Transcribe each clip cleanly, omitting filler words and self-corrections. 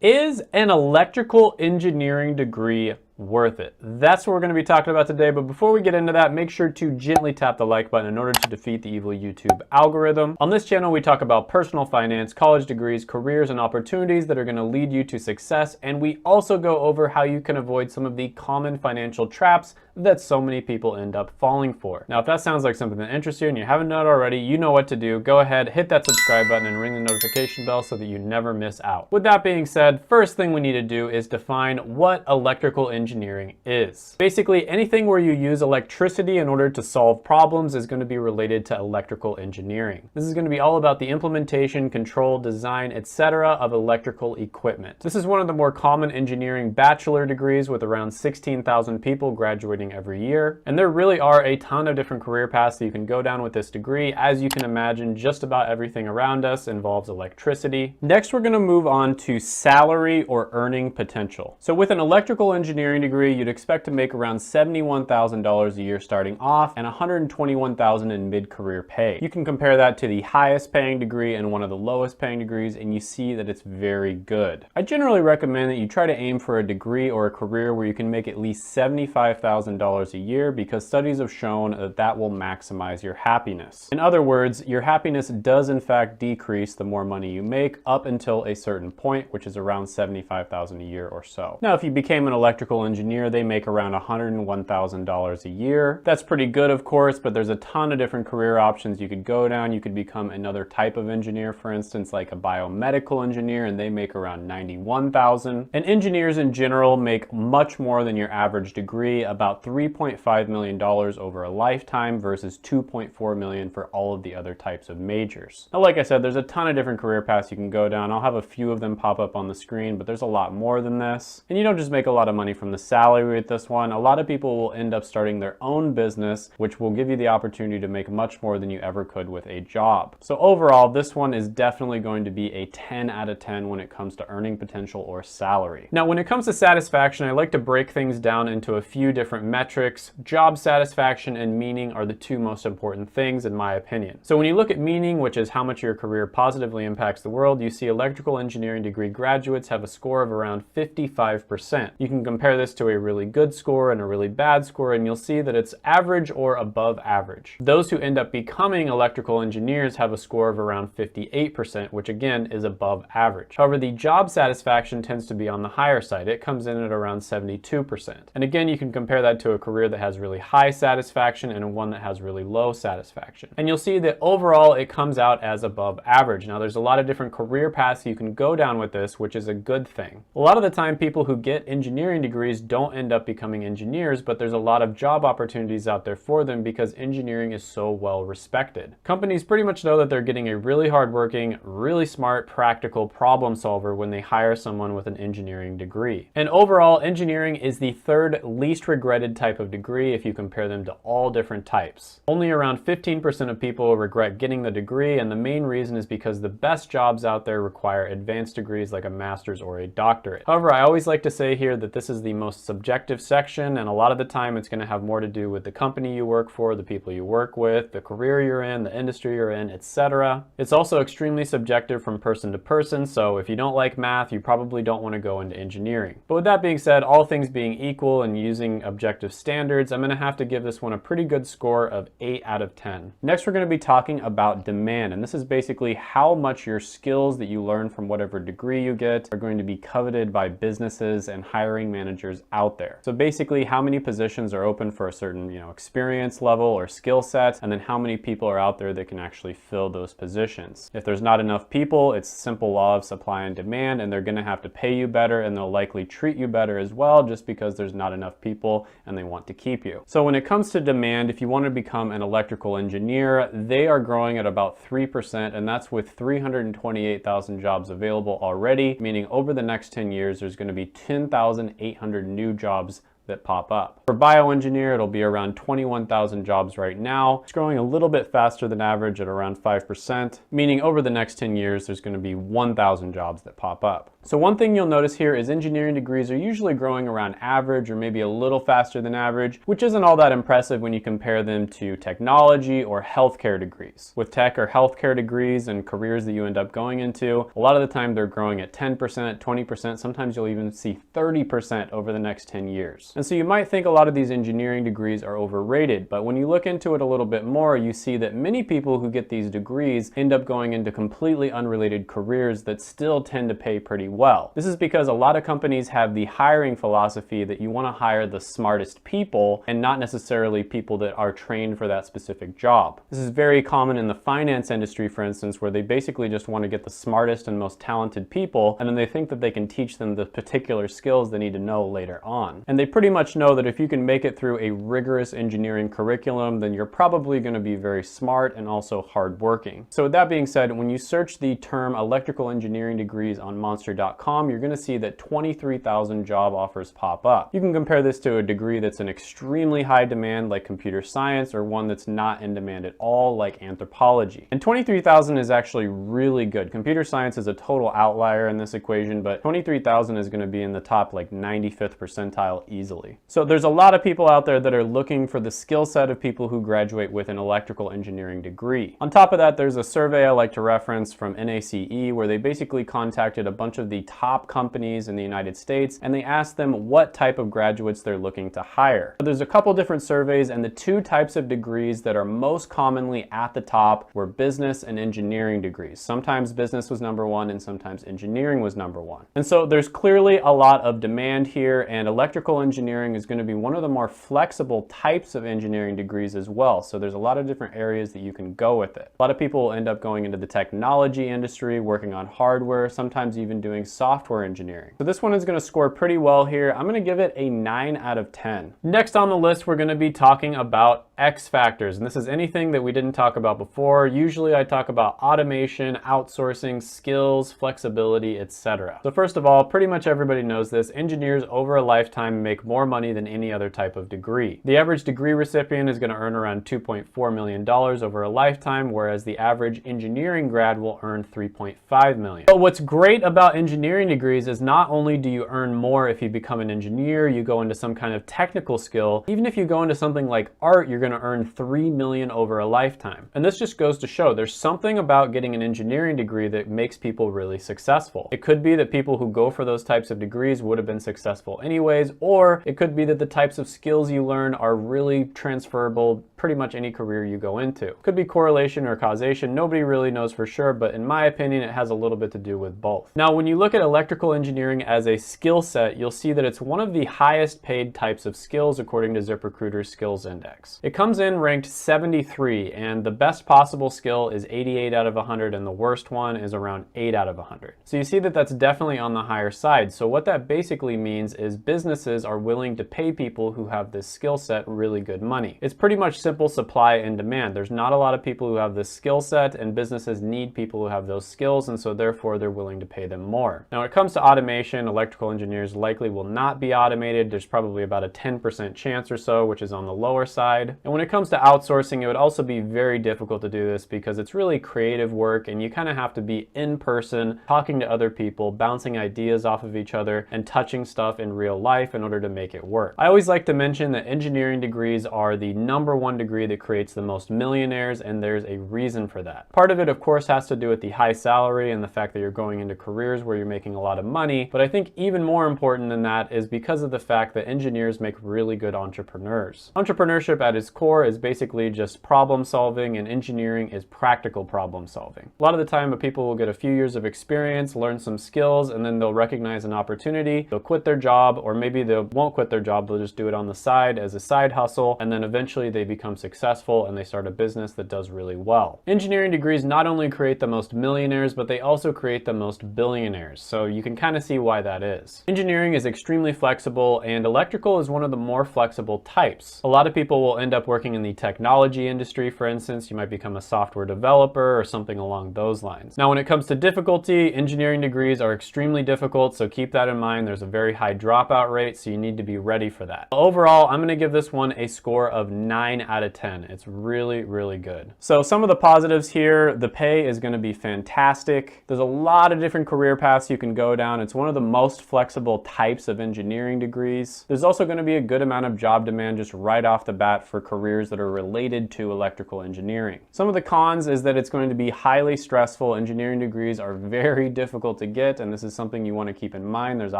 Is an electrical engineering degree worth it? That's what we're going to be talking about today, but before we get into that, make sure to gently tap the like button in order to defeat the evil YouTube algorithm. On this channel, we talk about personal finance, college degrees, careers, and opportunities that are going to lead you to success, and we also go over how you can avoid some of the common financial traps that so many people end up falling for. Now, if that sounds like something that interests you and you haven't done it already, you know what to do. Go ahead, hit that subscribe button and ring the notification bell so that you never miss out. With that being said, first thing we need to do is define what electrical engineering is. Basically, anything where you use electricity in order to solve problems is going to be related to electrical engineering. This is going to be all about the implementation, control, design, etc. of electrical equipment. This is one of the more common engineering bachelor degrees with around 16,000 people graduating every year. And there really are a ton of different career paths that you can go down with this degree. As you can imagine, just about everything around us involves electricity. Next, we're going to move on to salary or earning potential. So with an electrical engineering degree, you'd expect to make around $71,000 a year starting off and $121,000 in mid-career pay. You can compare that to the highest paying degree and one of the lowest paying degrees, and you see that it's very good. I generally recommend that you try to aim for a degree or a career where you can make at least $75,000 a year, because studies have shown that that will maximize your happiness. In other words, your happiness does in fact decrease the more money you make up until a certain point, which is around $75,000 a year or so. Now, if you became an electrical engineer, they make around $101,000 a year. That's pretty good, of course, but there's a ton of different career options you could go down. You could become another type of engineer, for instance, like a biomedical engineer, and they make around $91,000. And engineers in general make much more than your average degree, about $3.5 million over a lifetime versus $2.4 million for all of the other types of majors. Now, like I said, there's a ton of different career paths you can go down. I'll have a few of them pop up on the screen, but there's a lot more than this. And you don't just make a lot of money from the salary with this one. A lot of people will end up starting their own business, which will give you the opportunity to make much more than you ever could with a job. So overall, this one is definitely going to be a 10 out of 10 when it comes to earning potential or salary. Now, when it comes to satisfaction, I like to break things down into a few different metrics. Job satisfaction and meaning are the two most important things in my opinion. So when you look at meaning, which is how much your career positively impacts the world, you see electrical engineering degree graduates have a score of around 55%. You can compare this to a really good score and a really bad score, and you'll see that it's average or above average. Those who end up becoming electrical engineers have a score of around 58%, which again is above average. However, the job satisfaction tends to be on the higher side. It comes in at around 72%. And again, you can compare that to a career that has really high satisfaction and one that has really low satisfaction. And you'll see that overall it comes out as above average. Now, there's a lot of different career paths you can go down with this, which is a good thing. A lot of the time, people who get engineering degrees don't end up becoming engineers, but there's a lot of job opportunities out there for them because engineering is so well respected. Companies pretty much know that they're getting a really hardworking, really smart, practical problem solver when they hire someone with an engineering degree. And overall, engineering is the third least regretted type of degree if you compare them to all different types. Only around 15% of people regret getting the degree, and the main reason is because the best jobs out there require advanced degrees like a master's or a doctorate. However, I always like to say here that this is the most subjective section, and a lot of the time it's going to have more to do with the company you work for, the people you work with, the career you're in, the industry you're in, etc. It's also extremely subjective from person to person, so if you don't like math, you probably don't want to go into engineering. But with that being said, all things being equal and using objective standards, I'm going to have to give this one a pretty good score of 8 out of 10. Next, we're going to be talking about demand, and this is basically how much your skills that you learn from whatever degree you get are going to be coveted by businesses and hiring managers out there. So basically, how many positions are open for a certain, experience level or skill set, and then how many people are out there that can actually fill those positions. If there's not enough people, it's simple law of supply and demand, and they're going to have to pay you better, and they'll likely treat you better as well, just because there's not enough people and they want to keep you. So when it comes to demand, if you want to become an electrical engineer, they are growing at about 3%, and that's with 328,000 jobs available already, meaning over the next 10 years, there's going to be 10,800 new jobs that pop up. For bioengineer, it'll be around 21,000 jobs right now. It's growing a little bit faster than average at around 5%, meaning over the next 10 years, there's going to be 1,000 jobs that pop up. So one thing you'll notice here is engineering degrees are usually growing around average or maybe a little faster than average, which isn't all that impressive when you compare them to technology or healthcare degrees. With tech or healthcare degrees and careers that you end up going into, a lot of the time they're growing at 10%, 20%, sometimes you'll even see 30% over the next 10 years. And so you might think a lot of these engineering degrees are overrated, but when you look into it a little bit more, you see that many people who get these degrees end up going into completely unrelated careers that still tend to pay pretty well. This is because a lot of companies have the hiring philosophy that you want to hire the smartest people and not necessarily people that are trained for that specific job. This is very common in the finance industry, for instance, where they basically just want to get the smartest and most talented people, and then they think that they can teach them the particular skills they need to know later on. And they pretty much know that if you can make it through a rigorous engineering curriculum, then you're probably going to be very smart and also hardworking. So with that being said, when you search the term electrical engineering degrees on monster.com, you're going to see that 23,000 job offers pop up. You can compare this to a degree that's in extremely high demand like computer science, or one that's not in demand at all like anthropology. And 23,000 is actually really good. Computer science is a total outlier in this equation, but 23,000 is going to be in the top like 95th percentile easily. So there's a lot of people out there that are looking for the skill set of people who graduate with an electrical engineering degree. On top of that, there's a survey I like to reference from NACE where they basically contacted a bunch of the top companies in the United States and they asked them what type of graduates they're looking to hire. There's a couple different surveys, and the two types of degrees that are most commonly at the top were business and engineering degrees. Sometimes business was number one and sometimes engineering was number one. And so there's clearly a lot of demand here, and electrical engineering is going to be one of the more flexible types of engineering degrees as well. So there's a lot of different areas that you can go with it. A lot of people will end up going into the technology industry, working on hardware, sometimes even doing software engineering. So this one is going to score pretty well here. I'm going to give it a 9 out of 10. Next on the list, we're going to be talking about X factors, and this is anything that we didn't talk about before. Usually I talk about automation, outsourcing, skills, flexibility, etc. So first of all, pretty much everybody knows this. Engineers over a lifetime make more money than any other type of degree. The average degree recipient is going to earn around $2.4 million over a lifetime, whereas the average engineering grad will earn $3.5 million. But what's great about engineering degrees is not only do you earn more if you become an engineer, you go into some kind of technical skill, even if you go into something like art, you're going to earn $3 million over a lifetime. And this just goes to show there's something about getting an engineering degree that makes people really successful. It could be that people who go for those types of degrees would have been successful anyways, or it could be that the types of skills you learn are really transferable pretty much any career you go into. Could be correlation or causation, nobody really knows for sure, but in my opinion, it has a little bit to do with both. Now, when you look at electrical engineering as a skill set, you'll see that it's one of the highest paid types of skills according to ZipRecruiter's Skills Index. It comes in ranked 73, and the best possible skill is 88 out of 100, and the worst one is around 8 out of 100. So you see that that's definitely on the higher side. So what that basically means is businesses are willing to pay people who have this skill set really good money. It's pretty much simple supply and demand. There's not a lot of people who have this skill set, and businesses need people who have those skills, and so therefore they're willing to pay them more. Now, when it comes to automation, electrical engineers likely will not be automated. There's probably about a 10% chance or so, which is on the lower side. And when it comes to outsourcing, it would also be very difficult to do this because it's really creative work, and you kind of have to be in person, talking to other people, bouncing ideas off of each other, and touching stuff in real life in order to make it work. I always like to mention that engineering degrees are the #1 degree that creates the most millionaires, and there's a reason for that. Part of it, of course, has to do with the high salary and the fact that you're going into careers where you're making a lot of money, but I think even more important than that is because of the fact that engineers make really good entrepreneurs. Entrepreneurship at its core is basically just problem solving, and engineering is practical problem solving. A lot of the time, people will get a few years of experience, learn some skills, and then they'll recognize an opportunity, they'll quit their job, or maybe they won't quit their job, they'll just do it on the side as a side hustle, and then eventually they become successful and they start a business that does really well. Engineering degrees not only create the most millionaires, but they also create the most billionaires, so you can kind of see why that is. Engineering is extremely flexible, and electrical is one of the more flexible types. A lot of people will end up working in the technology industry, for instance. You might become a software developer or something along those lines. Now, when it comes to difficulty, engineering degrees are extremely difficult, so keep that in mind. There's a very high dropout rate, so you need to be ready for that. Overall, I'm going to give this one a score of 9 out of 10. It's really, really good. So some of the positives here, the pay is going to be fantastic. There's a lot of different career paths you can go down. It's one of the most flexible types of engineering degrees. There's also going to be a good amount of job demand just right off the bat for careers that are related to electrical engineering. Some of the cons is that it's going to be highly stressful. Engineering degrees are very difficult to get, and this is something you want to keep in mind. There's a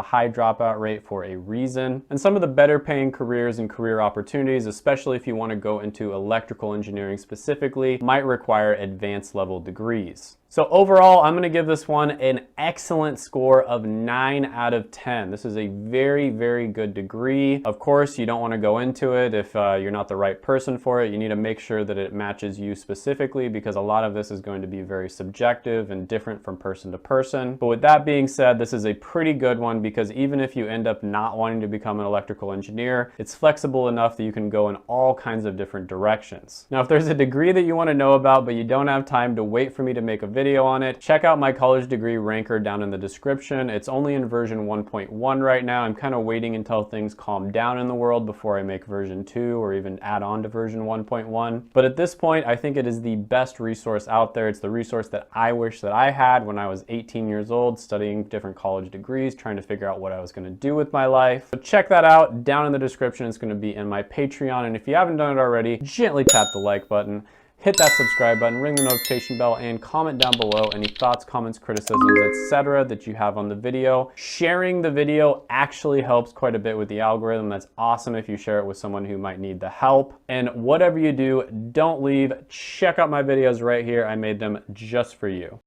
high dropout rate for a reason. And some of the better paying careers and career opportunities, especially if you want to go into electrical engineering specifically, might require advanced level degrees. So overall, I'm going to give this one an excellent score of 9 out of 10. This is a very, very good degree. Of course, you don't want to go into it if you're not the right person for it. You need to make sure that it matches you specifically, because a lot of this is going to be very subjective and different from person to person. But with that being said, this is a pretty good one, because even if you end up not wanting to become an electrical engineer, it's flexible enough that you can go in all kinds of different directions. Now, if there's a degree that you want to know about, but you don't have time to wait for me to make a video on it, check out my college degree ranker down in the description. It's only in version 1.1 right now. I'm kind of waiting until things calm down in the world before I make version 2 or even add on to version 1.1. But at this point, I think it is the best resource out there. It's the resource that I wish that I had when I was 18 years old, studying different college degrees, trying to figure out what I was going to do with my life. So check that out down in the description. It's going to be in my Patreon. And if you haven't done it already, gently tap the like button. Hit that subscribe button, ring the notification bell, and comment down below any thoughts, comments, criticisms, etc. that you have on the video. Sharing the video actually helps quite a bit with the algorithm. That's awesome if you share it with someone who might need the help. And whatever you do, don't leave. Check out my videos right here. I made them just for you.